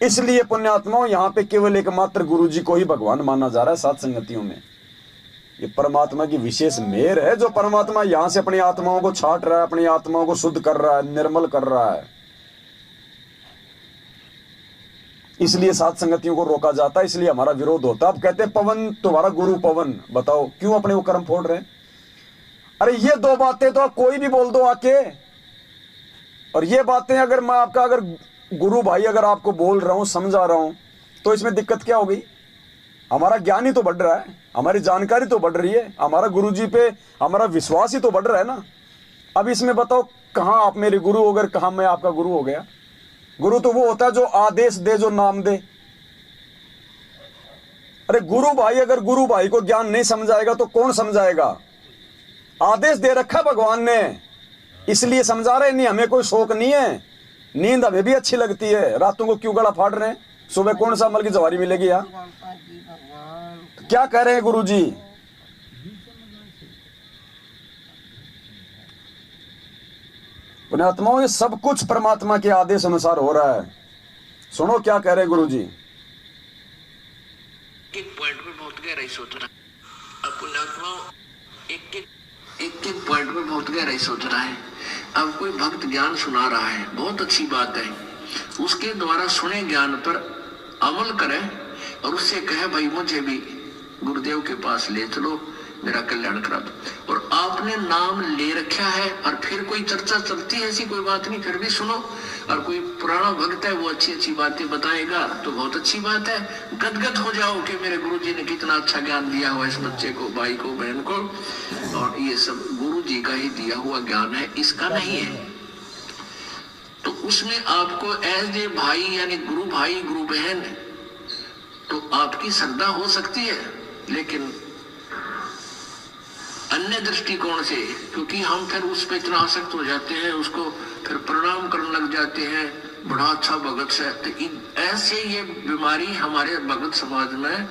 इसलिए पुण्यात्माओं यहाँ पे केवल एकमात्र गुरु जी को ही भगवान माना जा रहा है सात संगतियों में। ये परमात्मा की विशेष मेहर है, जो परमात्मा यहाँ से अपनी आत्माओं को छाट रहा है, अपनी आत्माओं को शुद्ध कर रहा है, निर्मल कर रहा है। इसलिए सात संगतियों को रोका जाता है, इसलिए हमारा विरोध होता है। अब कहते हैं पवन तुम्हारा गुरु पवन, बताओ क्यों अपने वो कर्म फोड़ रहे हैं? अरे ये दो बातें तो कोई भी बोल दो आके, और ये बातें अगर मैं आपका अगर गुरु भाई अगर आपको बोल रहा हूं, समझा रहा हूं, तो इसमें दिक्कत क्या हो गई? हमारा ज्ञान ही तो बढ़ रहा है, हमारी जानकारी तो बढ़ रही है, हमारा गुरु जी पे हमारा विश्वास ही तो बढ़ रहा है ना। अब इसमें बताओ कहां आप मेरे गुरु हो गए, कहां मैं आपका गुरु हो गया? गुरु तो वो होता है जो आदेश दे, जो नाम दे। अरे गुरु भाई अगर गुरु भाई को ज्ञान नहीं समझाएगा तो कौन समझाएगा? आदेश दे रखा भगवान ने, इसलिए समझा रहे। नहीं हमें कोई शौक नहीं है, नींद हमें भी अच्छी लगती है, रातों को क्यों गला फाड़ रहे हैं? सुबह कौन सा अमल की जवारी मिलेगी यहाँ? क्या कह रहे हैं गुरु जी? पुण्यात्माओं ये सब कुछ परमात्मा के आदेश अनुसार हो रहा है। सुनो क्या कह रहे हैं गुरु जी। एक पॉइंट में बहुत गहराई सोच रहा है। अब पुण्यात्माओं एक पॉइंट में बहुत गहराई सोच रहा है। अब कोई भक्त ज्ञान सुना रहा है, बहुत अच्छी बात है, उसके द्वारा सुने ज्ञान पर अमल करे और उससे कहे भाई मुझे भी गुरुदेव के पास ले चलो, मेरा कल्याण करा दो। और आपने नाम ले रखा है और फिर कोई चर्चा चलती है, ऐसी कोई बात नहीं, फिर भी सुनो। और कोई पुराना भक्त है वो अच्छी अच्छी बातें बताएगा तो बहुत अच्छी बात है, गदगद हो जाओ कि मेरे गुरुजी ने कितना अच्छा ज्ञान दिया हुआ इस बच्चे को, भाई को, बहन को। और ये सब गुरु जी का ही दिया हुआ ज्ञान है, इसका नहीं है। तो उसमें आपको एज ए भाई यानी गुरु भाई गुरु बहन तो आपकी श्रद्धा हो सकती है, लेकिन अन्य दृष्टिकोण से, क्योंकि हम फिर उस पर इतना आसक्त हो जाते हैं, उसको फिर प्रणाम करने लग जाते हैं, बड़ा अच्छा भगत से। तो ऐसे ये बीमारी हमारे भगत समाज में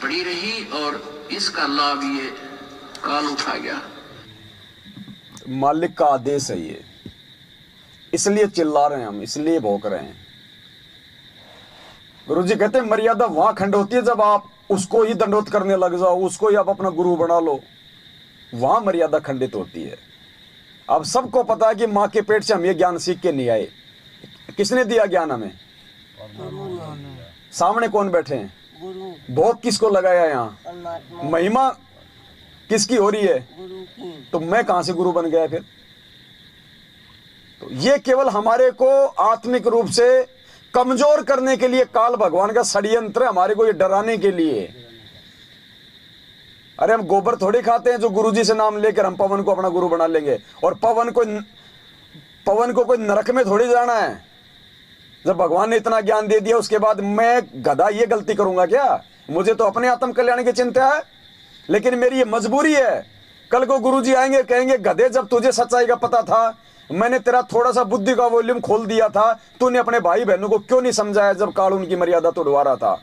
पड़ी रही और इसका लाभ ये काल उठा गया। मालिक का आदेश है ये, इसलिए चिल्ला रहे हैं हम, इसलिए भौंक रहे हैं। गुरु जी कहते हैं मर्यादा वहां खंड होती है जब आप उसको ही दंडोत करने लग जाओ, उसको ही आप अपना गुरु बना लो, वहां मर्यादा खंडित होती है। अब सबको पता है कि मां के पेट से हम ये ज्ञान सीख के नहीं आए। किसने दिया ज्ञान हमें? सामने कौन बैठे हैं? भोग किसको लगाया? यहाँ महिमा किसकी हो रही है? तो मैं कहां से गुरु बन गया फिर? तो ये केवल हमारे को आत्मिक रूप से कमजोर करने के लिए काल भगवान का षड्यंत्र, हमारे को ये डराने के लिए। अरे हम गोबर थोड़ी खाते हैं जो गुरुजी से नाम लेकर हम पवन को अपना गुरु बना लेंगे। और पवन को कोई नरक में थोड़ी जाना है। जब भगवान ने इतना ज्ञान दे दिया उसके बाद मैं गधा ये गलती करूंगा क्या? मुझे तो अपने आत्म कल्याण की चिंता है, लेकिन मेरी ये मजबूरी है। कल को गुरुजी आएंगे कहेंगे गधे जब तुझे सच्चाई का पता था, मैंने तेरा थोड़ा सा बुद्धि का वॉल्यूम खोल दिया था, तूने अपने भाई बहनों को क्यों नहीं समझाया जब काल उनकी मर्यादा तोड़वा रहा था?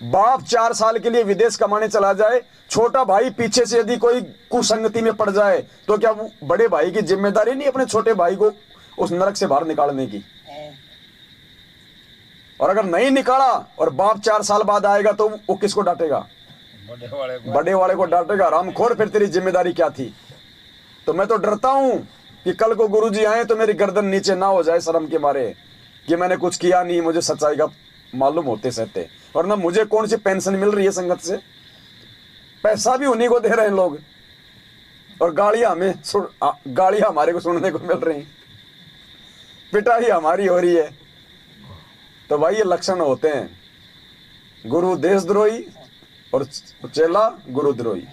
बाप 4 साल के लिए विदेश कमाने चला जाए, छोटा भाई पीछे से यदि कोई कुसंगति में पड़ जाए तो क्या वो बड़े भाई की जिम्मेदारी नहीं अपने छोटे भाई को उस नरक से बाहर निकालने की? और अगर नहीं निकाला और बाप 4 साल बाद आएगा तो वो किसको डांटेगा? बड़े वाले को डांटेगा, रामखोर फिर तेरी जिम्मेदारी क्या थी? तो मैं तो डरता हूं कि कल को गुरुजी आए तो मेरी गर्दन नीचे ना हो जाए शर्म के मारे कि मैंने कुछ किया नहीं, मुझे सच्चाई का मालूम होते सहते। और ना मुझे कौन सी पेंशन मिल रही है संगत से, पैसा भी उन्हीं को दे रहे हैं लोग, और गालियां हमारे को सुनने को मिल रही, पिटाई हमारी हो रही है। तो भाई ये लक्षण होते हैं गुरु देशद्रोही और चेला गुरुद्रोही।